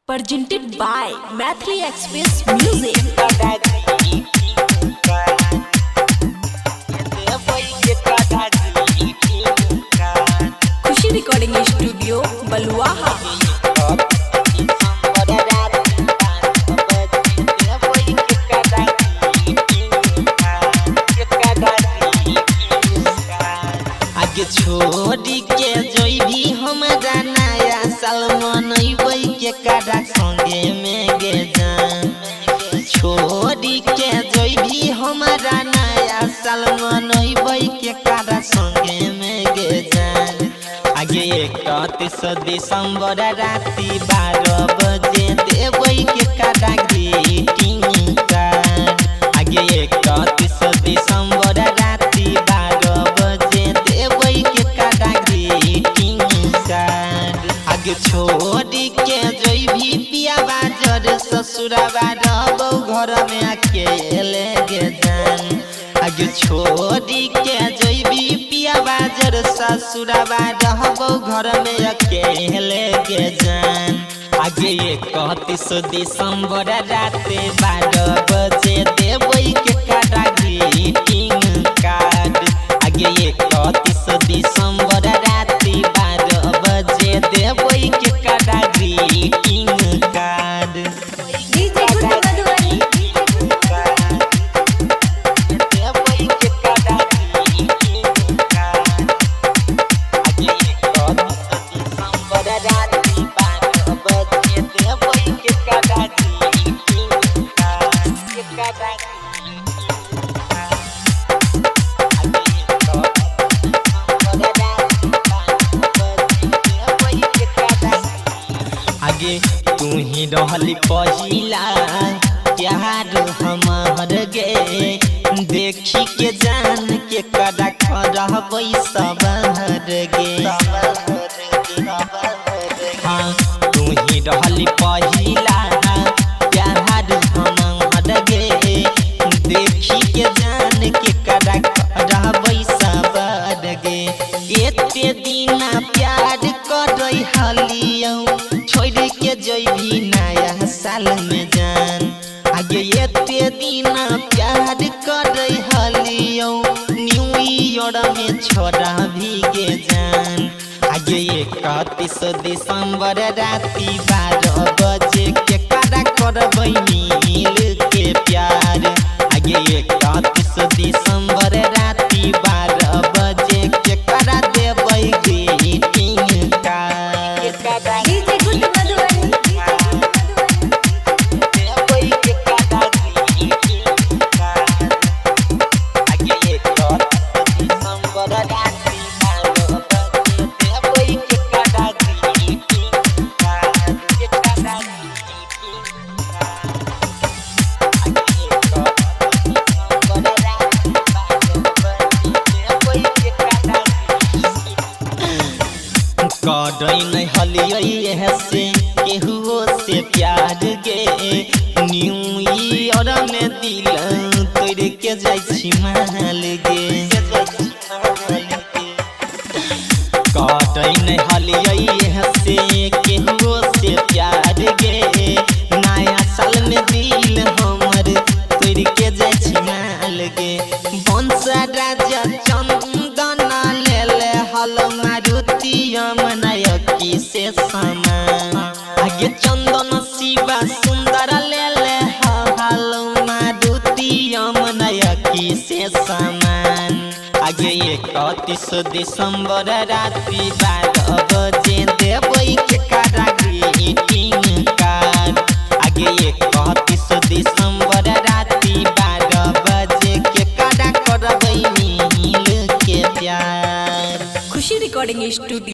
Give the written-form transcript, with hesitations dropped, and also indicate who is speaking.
Speaker 1: Presented by Mathri Express Music. खुशी recording studio Baluaha.
Speaker 2: आगे छोड़ी के जोई भी हमारा नया साल मनइबै के कारा संगे में गे जान। छोड़ी के जोई भी हमारा नया साल मनइबै के कारा संगे में गे जान। आगे 31 दिसंबर राति 12 बजे देबै के कारा ग्रीटिंग कार्ड। आगे 31 दिसंबर राति 12 बजे देबै के कारा ग्रीटिंग कार्ड। आगे छोड़ी के जोई भी पियाबा जर ससुराबा रहबौ घर में अकेले गे जान। आगे छोड़ी के जोई भी पियाबा जर ससुराबा रहबौ घर में अकेले गे जान। आगे 31 दिसंबर राति 12 बजे देबै के कारा ग्रीटिंग कार्ड। आगे 31 दिसंबर राति 12 बजे देबै के कारा ग्रीटिंग कार्ड। आगे तू ही रहली पहिला प्यार हमार गे। देखी के जान के कदा रहबै सबहर गे। हाँ तू ही रहली पहिला प्यार हमार गे। देखी के जान के कदा रहबै सबहर गे। एते दिना प्यार करै हलियौ छोड़ के जइभी नया साल में जान। आगे एते दिना प्यार करे हलियौ न्यू ईयर में छोड़ा भी गे जान। आगे 31 दिसंबर राति 12 बजे के कारा करबै मिल के प्यार। आगे 31 दिसंबर राति 12 बजे के कारा देबै ग्रीटिंग कार्ड। करै नहीं हलियै से केहुओ से प्यार गे। न्यू ईयर में दिल तोड़ के जाइ छी महल गे। करै नहीं हलियै से केहुओ से प्यार गे। नया साल में दिल हमर तोड़ के जाइ छी महल गे। वंश राजा चंदन ले हल मारुति नायकी से समान। आगे चंदन शिवा सुंदर ले हल मारुति नायकी से समान। आगे 31 दिसंबर राति 12 बजे देबै के कारा ग्रीटिंग कार्ड। आगे 31 दिसंबर राति 12 बजे के कारा करबै मिल के प्यार।
Speaker 1: खुशी रिकॉर्डिंग स्टूडियो।